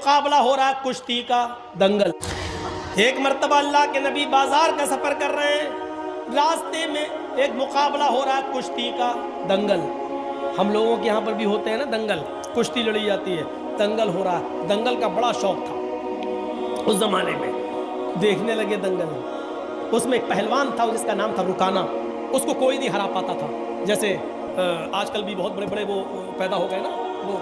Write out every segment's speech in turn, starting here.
मुकाबला हो रहा है कुश्ती का, दंगल। एक मर्तबा अल्लाह के नबी बाजार का सफर कर रहे हैं, रास्ते में एक मुकाबला हो रहा है कुश्ती का, दंगल। हम लोगों के यहाँ पर भी होते हैं ना दंगल, कुश्ती लड़ी जाती है, दंगल हो रहा है। दंगल का बड़ा शौक था उस जमाने में, देखने लगे दंगल। उसमें एक पहलवान था जिसका नाम था रुकाना, उसको कोई नहीं हरा पाता था। जैसे आजकल भी बहुत बड़े बड़े वो पैदा हो गए ना, वो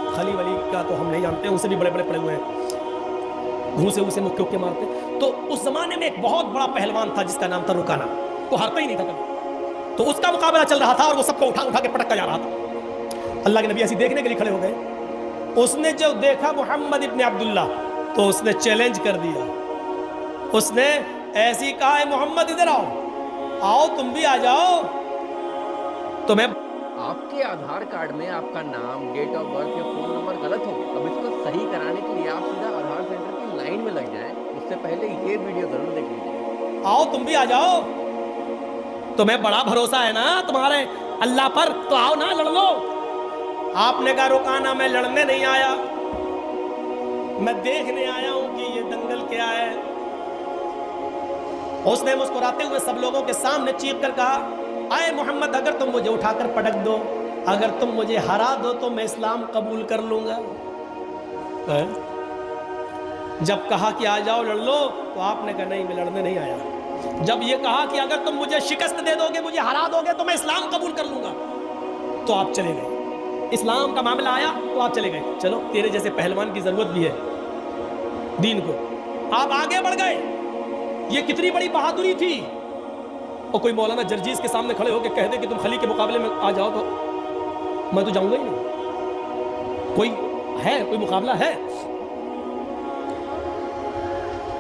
खली वली का तो हम नहीं जानते, उनसे भी बड़े बड़े पड़े हुए हैं, घूसे उसे मुक्के उक्के मारते। तो उस जमाने में एक बहुत बड़ा पहलवान था जिसका नाम था रुकाना, वो हारता ही नहीं था कभी। तो उसका मुकाबला चल रहा था और वो सबको उठा उठा के पटक कर जा रहा था। अल्लाह के नबी ऐसी देखने के लिए खड़े हो गए। उसने जब देखा मोहम्मद इब्ने अब्दुल्ला, तो उसने चैलेंज कर दिया। उसने ऐसी कहा है, मोहम्मद इधर आओ, आओ तुम भी आ जाओ। तो मैं आपके आधार कार्ड में आपका नाम, डेट ऑफ बर्थ या फोन नंबर गलत हो, अब इसको सही कराने के लिए आप सीधा आधार सेंटर की लाइन में लग जाएं। उससे पहले ये वीडियो जरूर देख लीजिए। आओ तुम भी आ जाओ, तुम्हें बड़ा भरोसा है ना तुम्हारे अल्लाह पर, तो आओ ना लड़ लो। आपने कहा रुकाना, मैं लड़ने नहीं आया, मैं देखने आया हूं कि ये दंगल क्या है। उसने मुस्कुराते हुए सब लोगों के सामने चीख कर कहा, आए मोहम्मद, अगर तुम मुझे उठाकर पटक दो, अगर तुम मुझे हरा दो तो मैं इस्लाम कबूल कर लूंगा। जब कहा कि आ जाओ लड़ लो, तो आपने कहा नहीं, मैं लड़ने नहीं आया। जब ये कहा कि अगर तुम मुझे शिकस्त दे दोगे, मुझे हरा दोगे, तो मैं इस्लाम कबूल कर लूंगा, तो आप चले गए। इस्लाम का मामला आया तो आप चले गए। चलो, तेरे जैसे पहलवान की जरूरत भी है दीन को, आप आगे बढ़ गए। ये कितनी बड़ी बहादुरी थी। और कोई मौलाना जर्जीज के सामने खड़े होकर कह दे कि तुम खली के मुकाबले में आ जाओ, तो मैं तो जाऊंगा ही नहीं। कोई है, कोई मुकाबला है?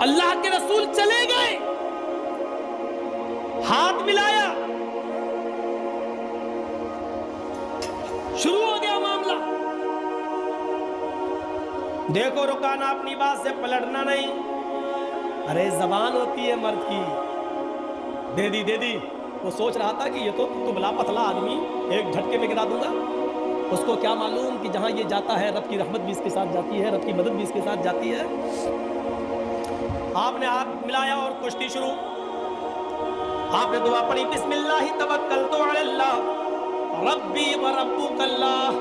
अल्लाह के रसूल चले गए, हाथ मिलाया, शुरू हो गया मामला। देखो रुकाना, अपनी बात से पलटना नहीं। अरे जबान होती है मर्द की, दे दी दे दी। वो सोच रहा था कि ये तो दुबला पतला आदमी, एक झटके में गिरा दूंगा। उसको क्या मालूम कि जहां ये जाता है रब की रहमत भी इसके साथ जाती है, रब की मदद भी इसके साथ जाती है। आपने हाथ मिलाया और कुश्ती शुरू। आपने दुआ पढ़ी, बिस्मिल्लाहि तवक्कलतु अलल्लाह रब्बी व रब्बुकल्लाह।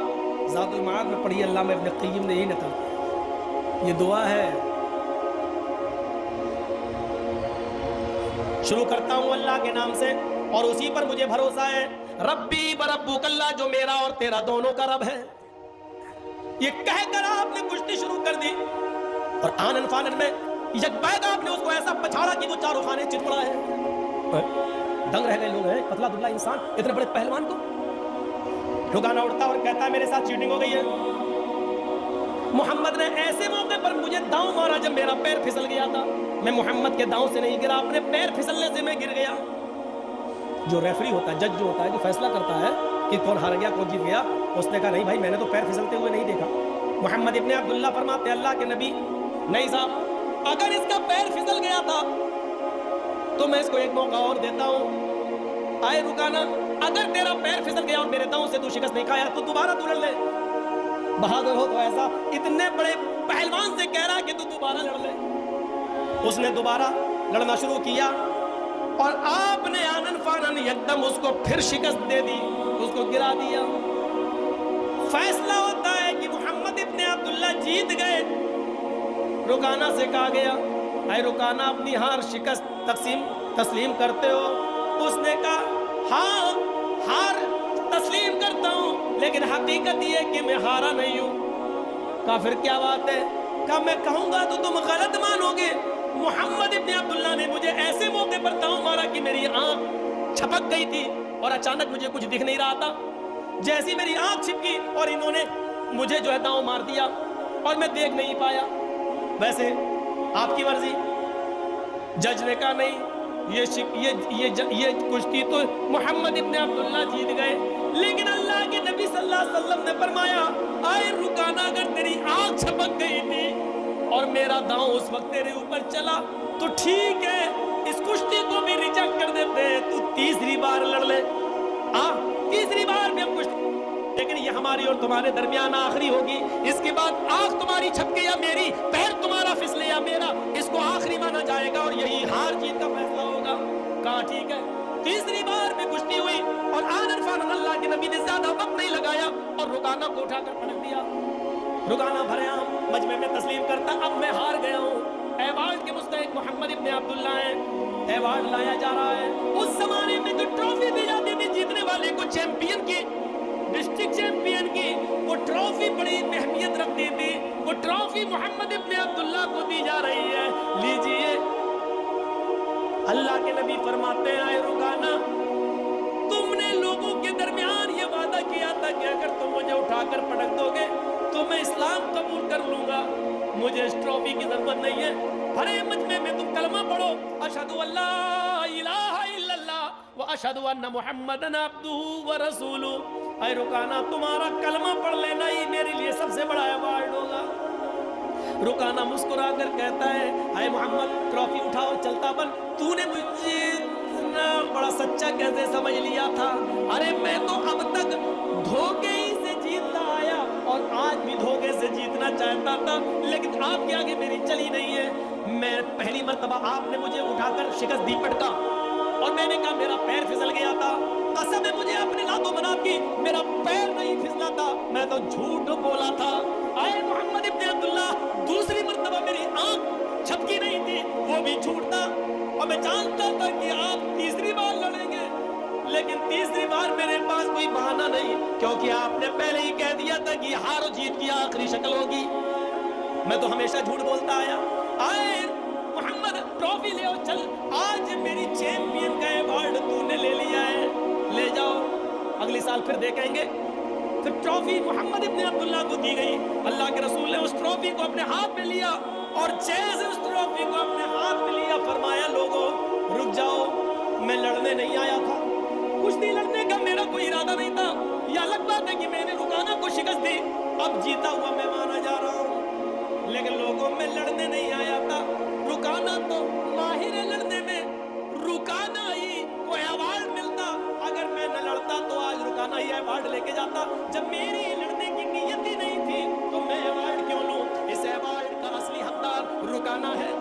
ज़ातुल मआद में पढ़ी, अल्लाह में इब्न क़य्यिम ने यही नकल किया। ये दुआ है। शुरू करता हूं अल्लाह के नाम से, और उसी पर मुझे भरोसा है। रब्बी व रब्बुकल्लाह, जो मेरा और तेरा दोनों का रब है। ये कहकर आपने कुश्ती शुरू कर दी, और आनन फानन में यकबैग आपने उसको ऐसा पछाड़ा कि वो चारों खाने चित पड़ा है। दंग रह गए लोग हैं, पतला दुबला इंसान, इतने बड़े पहलवान को। रुकाना उठता और कहता है, मेरे साथ चीटिंग हो गई है। मोहम्मद ने ऐसे मौके पर मुझे दांव मारा जब मेरा पैर फिसल गया था। मैं मोहम्मद के दांव से नहीं गिरा, अपने पैर फिसलने से मैं गिर गया। जो रेफरी होता है, जज जो होता है, जो फैसला करता है कि कौन हार गया कौन जीत गया, उसने कहा नहीं भाई, मैंने तो पैर फिसलते हुए नहीं देखा। मोहम्मद इब्ने अब्दुल्ला फरमाते, अल्लाह के नबी, नहीं साहब, अगर इसका पैर फिसल गया था तो मैं इसको एक मौका और देता हूं। आए रुकाना, अगर तेरा पैर फिसल गया और मेरे दांव से तू शिकस्त नहीं खाया तो दोबारा तू लड़ ले। बहादुर हो तो ऐसा, इतने बड़े पहलवान से कह रहा कि तू दोबारा लड़ ले। उसने दोबारा लड़ना शुरू किया, और आपने आनन फानन एकदम उसको फिर शिकस्त दे दी, उसको गिरा दिया। फैसला होता है कि मोहम्मद इब्ने अब्दुल्ला जीत गए। रुकाना से कहा गया, अरे रुकाना, अपनी हार शिकस्त तस्लीम करते हो? उसने कहा, हाँ हार तस्लीम करता हूं, लेकिन हकीकत ये कि मैं हारा नहीं हूं। कहा फिर क्या बात है? कहा मैं कहूंगा तो तुम गलत मानोगे। मोहम्मद इब्ने अब्दुल्ला ने मुझे ऐसे मौके पर दांव मारा कि मेरी आंख छपक गई थी, और अचानक मुझे कुछ दिख नहीं रहा था। जैसी मेरी आंख छिपकी और इन्होंने मुझे जो है दांव मार दिया, और मैं देख नहीं पाया। वैसे आपकी मर्जी। जज ने कहा नहीं, ये कुश्ती तो मोहम्मद इब्ने अब्दुल्ला जीत गए, लेकिन अल्लाह के नबी सल्लल्लाहु अलैहि वसल्लम ने फरमाया, आए रुकाना, अगर तेरी आंख छपक गई थी और मेरा दांव उस वक्त तेरे ऊपर चला तो ठीक है, इस कुश्ती को भी रिजेक्ट कर देते हैं, तू तीसरी बार लड़ ले। तीसरी बार भी हम कुश्ती। لیکن یہ ہماری اور تمہارے درمیان آخری ہوگی. اس کے بعد آنکھ تمہاری چھپکے یا میری, پیر تمہارا پھسلے یا میرا, اس کو آخری مانا جائے گا اور یہی ہار جیت کا فیصلہ ہوگا. کہا ٹھیک ہے. تیسری بار میں کشتی ہوئی اور آنن فانن اللہ کے نبی نے زیادہ وقت نہیں لگایا اور رکانہ کو اٹھا کر پٹک دیا. رکانہ بھرے عام مجمع میں تسلیم کرتا, اب میں ہار گیا ہوں. ایوارڈ کے مستحق محمد ابن عبداللہ ہیں. ایوارڈ لایا جا رہا ہے. اس زمانے میں جو ٹرافی دی جاتی تھی جیتنے والے کو, چیمپئن کی, ڈسٹرکٹ چیمپئن کی, وہ ٹرافی بڑی اہمیت رکھتی تھی. وہ ٹرافی محمد ابن عبداللہ کو دی جا رہی ہے. لیجئے. اللہ کے نبی فرماتے ہیں, اے رکانہ, تم نے لوگوں کے درمیان یہ وعدہ کیا تھا کہ اگر تم مجھے اٹھا کر پٹک دو گے تو میں اسلام قبول کر لوں گا. مجھے اس ٹرافی کی ضرورت نہیں ہے. بھرے مجمع میں تم کلمہ پڑھو, اشہد ان لا الہ الا اللہ و اشہد ان محمدن عبدہ و رسولہ. اے رکانہ, تمہارا کلمہ پڑھ لینا ہی میرے لیے سب سے بڑا ایوارڈ ہوگا. رکانہ مسکرا کر کہتا ہے, اے محمد, ٹرافی اٹھا اور چلتا بن. تو نے مجھے اتنا بڑا سچا کیسے سمجھ لیا تھا؟ ارے میں تو اب تک دھوکے ہی سے جیتتا آیا اور آج بھی دھوکے سے جیتنا چاہتا تھا, لیکن آپ کے آگے میری چلی نہیں ہے. میں پہلی مرتبہ آپ نے مجھے اٹھا کر شکست دی, پٹکا, اور میں نے کہا میرا پیر پھسل گیا تھا. قسم ہے مجھے اپنے لاتوں منات کی, میرا پیر نہیں پھسلا تھا, میں تو جھوٹ بولا تھا. اے محمد ابن عبداللہ, دوسری مرتبہ میری آنکھ چھپکی نہیں تھی, وہ بھی جھوٹ تھا, اور میں جانتا تھا کہ آپ تیسری بار لڑیں گے, لیکن تیسری بار میرے پاس کوئی بہانہ نہیں, کیونکہ آپ نے پہلے ہی کہہ دیا تھا کہ ہار و جیت کی آخری شکل ہوگی. میں تو ہمیشہ جھوٹ بولتا آیا. آئے محمد, ٹرافی لے اور چل, آج میری چیمپئن کا ایوارڈ تو نے لے لیا ہے, لے جاؤ, اگلی سال پھر دیکھیں گے. پھر ٹرافی محمد ابن عبداللہ کو دی گئی. اللہ کے رسول نے اس ٹرافی کو اپنے ہاتھ میں لیا اور جیسے اس ٹرافی کو اپنے ہاتھ میں لیا, فرمایا, لوگوں رک جاؤ, میں لڑنے نہیں آیا تھا, کشتی لڑنے کا میرا کوئی ارادہ نہیں تھا. یہ الگ بات ہے کہ میں نے رکانہ کو شکست دی, اب جیتا ہوا میں مانا جا رہا ہوں, لیکن لوگوں میں لڑنے نہیں آیا تھا. رکانہ تو ماہر ہے لڑنے میں, رکانہ ہی کو ایوارڈ ملتا. اگر میں نہ لڑتا تو آج رکانہ ہی ایوارڈ لے کے جاتا. جب میری لڑنے کی نیت ہی نہیں تھی تو میں ایوارڈ کیوں لوں؟ اس ایوارڈ کا اصلی حقدار رکانہ ہے,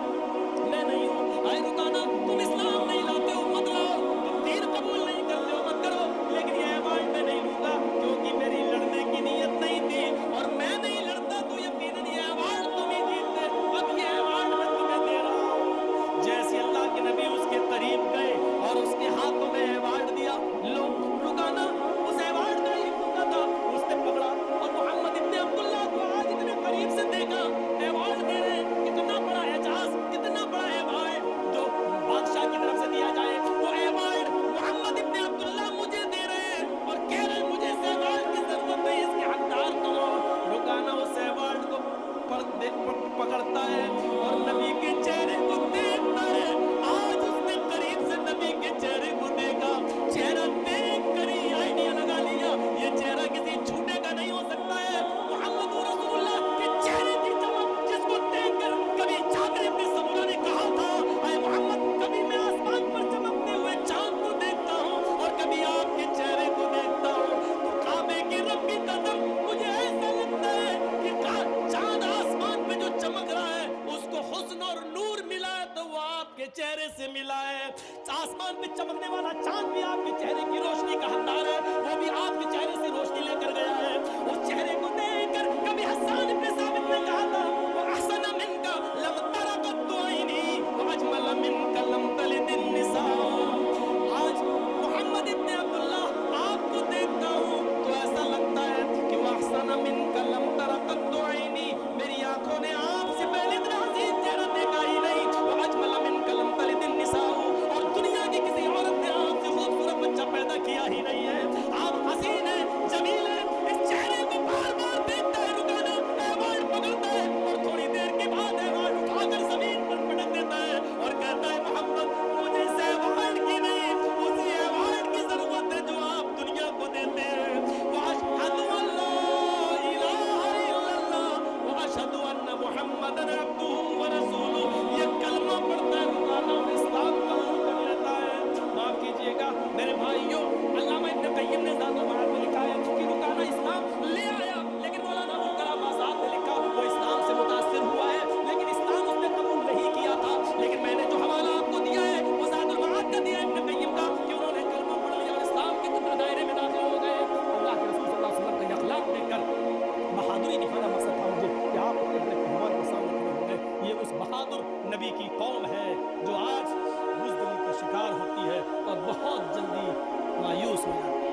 میں نہیں ہوں. اے رکانہ, تم اسلام نہیں لاتے ہو مت لاؤ, تم دین قبول نہیں کرتے ہو مت کرو, لیکن یہ ایوارڈ میں نہیں لوں گا کیونکہ میری لڑنے کی نیت نہیں تھی, اور میں نہیں لڑتا تو یقیناً یہ ایوارڈ تم ہی جیتتے. اب یہ ایوارڈ میں تمہیں دے رہا ہوں. جیسے اللہ کے نبی اس کے قریب گئے اور اس کے ہاتھوں میں ایوارڈ دیا, لو, رکانہ اس ایوارڈ کا ہی موقع تھا, اس نے پکڑا اور محمد ابن عبداللہ کو آج اتنے قریب سے دیکھا, ایوارڈ دے رہے, کتنا بڑا اعزاز, کتنا بڑا ایوارڈ جو بادشاہ کی طرف سے دیا جائے, وہ ایوارڈ محمد ابن عبداللہ مجھے دے رہے ہیں اور کہہ رہے ہیں مجھے اس ایوارڈ کی ضرورت نہیں, اس کے حقدار تم ہو. رکانہ اس ایوارڈ کو پکڑتا ہے اور نبی کے چہرے کو دیکھتا ہے. آج اس نے قریب سے نبی کے چہرے کو دیکھا, چہرہ دیکھ کر ہی آئیڈیا لگا لیا یہ چہرہ کسی جھوٹے کا نہیں ہو سکتا ہے. محمد رسول اللہ کے چہرے کی چمک جس کو دیکھ کر کبھی جابر بن سمرہ نے کہا تھا, اے محمد, کبھی میں آسمان پر چمکتے ہوئے چاند کو دیکھتا ہوں اور کبھی آپ کے چہرے کو دیکھتا ہوں, تو کعبے کے رب کی قسم مجھے ایسا لگتا ہے کہ چاند آسمان پہ جو چمک رہا ہے اس کو حسن اور نور ملا ہے تو وہ آپ کے چہرے سے ملا ہے. آسمان پہ چمکنے والا چاند بھی آپ کے چہرے کی روشنی کا حقدار ہے, وہ بھی آپ کے چہرے سے روشنی لے کر گیا ہے. اس چہرے کو دیکھ کر کبھی حسان ابن ثابت نے کہا تھا, وَأَحْسَنَ مِنْكَ لَمْ تَرَ قَطُّ عَيْنِي وَأَجْمَلَ مِنْكَ لَمْ تَلِدِ النِّسَاءُ. آج محمد ابن عبداللہ آپ کو دیکھتا ہوں تو ایسا لگتا ہے کہ وَأَحْسَنَ مِنْكَ لَمْ تَرَ قَطُّ عَيْنِي, میری آنکھوں نے آپ سے پہلے اتنا حسین چہرہ دیکھا ہی نہیں. وَأَجْمَلَ مِنْكَ لَمْ تَلِدِ النِّسَاءُ, اور دنیا کی کسی عورت نے آپ سے خوبصورت بچہ پیدا کیا ہی نہیں ہے. آپ حسین ہیں, جمیل ہیں. اس چہرے کو بار بار دیکھتا ہے رکانہ, ایوارڈ پکڑتا ہے اور تھوڑی دیر کے بعد ایوارڈ اٹھا کر زمین پر پٹک دیتا ہے اور کہتا ہے, محمد, مجھے اس ایوارڈ کی نہیں, اسی ایوارڈ کی ضرورت ہے جو آپ دنیا کو دیتے ہیں. وَأَشْهَدُ أَن لَّا إِلَٰهَ إِلَّا اللَّهُ وَأَشْهَدُ أَنَّ مُحَمَّدًا عَبْدُهُ وَرَسُولُهُ. یہ کلمہ پڑھتا ہے رکانہ اور اسلام قبول کر لیتا ہے. معاف کیجیے گا میرے بھائیوں, علامہ ابن قیم نے ذات المعاد میں لکھا ہے کہ رکانہ اسلام बहादुर नबी की कौम है जो आज बुज़दिली का शिकार होती है और बहुत जल्दी मायूस हो जाती है,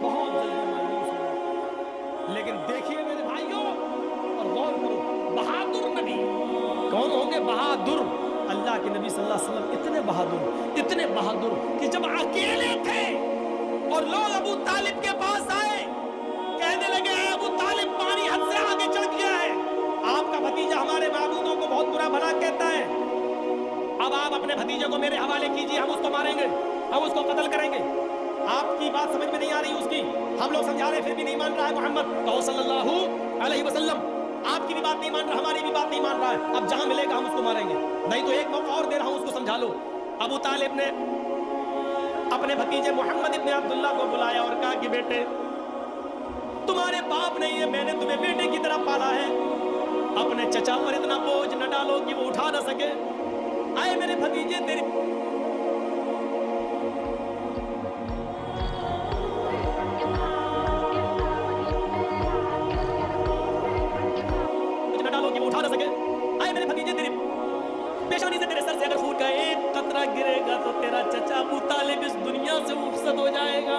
बहुत जल्दी मायूस हो जाती है। लेकिन देखिए मेरे भाइयों और गौर करो, बहादुर नबी कौन होंगे? बहादुर अल्लाह के नबी सल्लल्लाहु अलैहि वसल्लम इतने बहादुर कि जब अकेले थे और लोग अबू तालिब के पास आए, कहने लगे अबू तालिब पानी हद से आगे चढ़ गया है, आपका भतीजा हमारे माबूदों को बहुत बुरा भला कहता है, अब आप अपने भतीजे को मेरे हवाले कीजिए, हम उसको मारेंगे, हम उसको कत्ल करेंगे। आपकी बात समझ में नहीं आ रही उसकी, हम लोग समझा रहे फिर भी नहीं मान रहा है मोहम्मद कहो सल्लल्लाहु अलैहि वसल्लम, आपकी भी बात नहीं मान रहा, हमारी भी बात नहीं मान रहा है, अब जहां मिलेगा हम उसको मारेंगे, नहीं तो एक मौका और दे रहा हूं उसको समझा लो। अबू तालिब ने अपने भतीजे मोहम्मद इब्ने अब्दुल्लाह को बुलाया और कहा कि बेटे तुम्हारे बाप ने ये, मैंने तुम्हें बेटे की तरह पाला है, अपने चचा पर इतना बोझ न डालो कि वो उठा न सके। आए मेरे भतीजे तेरी न डालो कि वो उठा न सके। आए मेरे भतीजे तेरी पेशानी से तेरे सर से अगर खून का एक कतरा गिरेगा तो तेरा चचा अबू तालिब इस दुनिया से मुफसद हो जाएगा।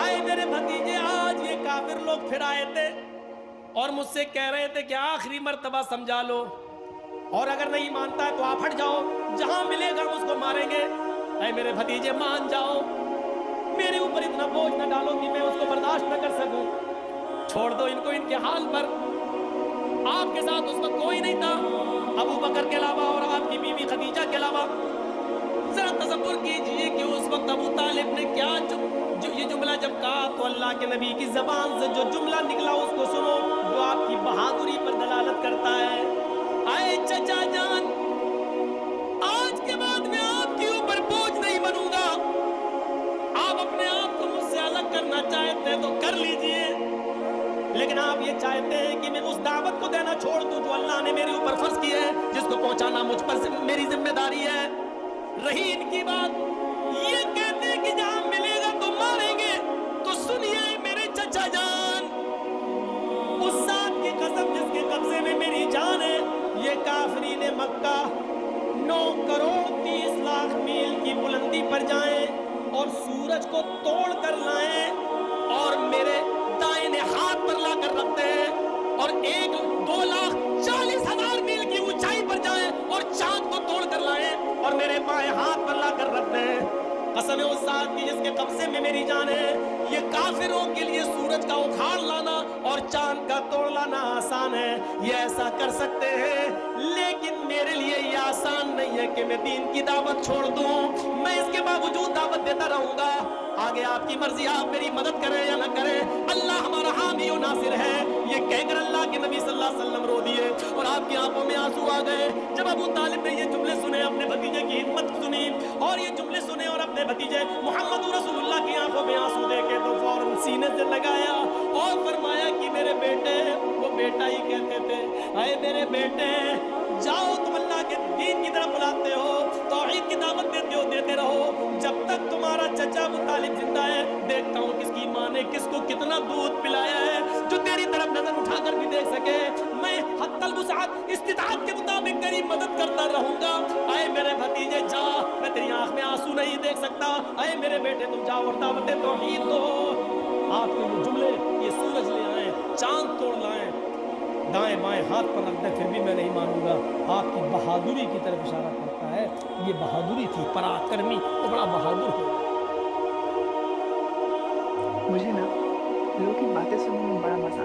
आए मेरे भतीजे आज ये काफिर लोग फिर आए थे और मुझसे कह रहे थे कि आखिरी मर्तबा समझा लो और अगर नहीं मानता है तो आप हट जाओ, जहां मिलेगा हम उसको मारेंगे। ऐ मेरे भतीजे मान जाओ, मेरे ऊपर इतना बोझ न डालो कि मैं उसको बर्दाश्त न कर सकूं, छोड़ दो इनको इनके हाल पर। आपके साथ उस वक्त कोई नहीं था अबू बकर के अलावा और आपकी बीवी खदीजा के अलावा। जरा तसव्वुर कीजिए कि उस वक्त अबू तालिब ने क्या ये जुमला जब कहा तो अल्लाह के नबी की जबान से जो जुमला निकला उसको सुनो, जो आपकी बहादुरी पर दलालत करता है। आए चचा जान, आज के बाद मैं आपके ऊपर बोझ नहीं बनूंगा, आप अपने आप को मुझसे अलग करना चाहते हैं तो कर लीजिए, लेकिन आप ये चाहते हैं कि मैं उस दावत को देना छोड़ दूं जो अल्लाह ने मेरे ऊपर फर्ज की है, जिसको पहुंचाना मुझ पर मेरी जिम्मेदारी है। रही इनकी बात, ये कहते हैं कि जहां मिलेगा तो मारेंगे, तो सुनिए मेरे चचा जान, उस जात की कसम जिसके कब्जे में मेरी जान है, ये काफिरीन मक्का 9 करोड़ 30 लाख मील की बुलंदी पर जाएं और सूरज को तोड़ कर लाएं और मेरे दाहिने हाथ पर लाकर रखते हैं और 1,02,40,000 मील की ऊंचाई पर जाएं और चांद को तोड़ कर लाएं और मेरे बाएं हाथ पर लाकर रखते हैं। कसम है उस जात की जिसके कब्जे में मेरी जान है, ये काफिरों के लिए सूरज का उखाड़ लाना और चांद का तोड़ लाना आसान है, ये ऐसा कर सकते हैं, लेकिन मेरे लिए ये आसान नहीं है कि मैं दीन की दावत छोड़ दूं। मैं इसके बावजूद दावत देता रहूंगा, आगे आपकी मर्जी, आप मेरी मदद करें या न करें, अल्लाह हमारा हामी और नासिर है। ये कहकर अल्लाह के नबी सल्लल्लाहु अलैहि वसल्लम रो दिए और आपकी आंखों में आंसू आ गए। जब अबू तालिब ने ये जुमले सुने, अपने भतीजे की हिम्मत सुनी और ये जुमले सुने और अपने भतीजे मोहम्मद रसूलुल्लाह की आंखों में आंसू देखे तो फौरन सीने से लगाया और फरमाया कि मेरे बेटे, वो बेटा ही कहते थे, अरे मेरे बेटे जाओ, तुम अल्लाह के दीन की तरफ बुलाते हो, तौहीद की दावत देते हो, देते रहो, जब तक तुम्हारा चचा अबू तालिब जिंदा है, देखता हूँ किसकी माँ ने किसको कितना दूध पिलाया है जो तेरी तरफ नजर उठाकर भी देख सके। मैं हत्तल वुसअत इस्तिताअत के मुताबिक तेरी मदद करता रहूंगा। आए मेरे भतीजे जा, मैं तेरी आंख में आंसू नहीं देख सकता, आए मेरे बेटे तुम जाओ और दावत तौहीद दो। आपके वो जुमले, ये सूरज ले आए, चांद तोड़ लाए, दाएं बाएं हाथ पर रख दे, फिर भी मैं नहीं मानूंगा। आपकी बहादुरी की तरफ इशारा करता है, ये बहादुरी थी, पराक्रमी तो बड़ा बहादुर हो। मुझे ना लोगों की बातें सुनने में बड़ा मजा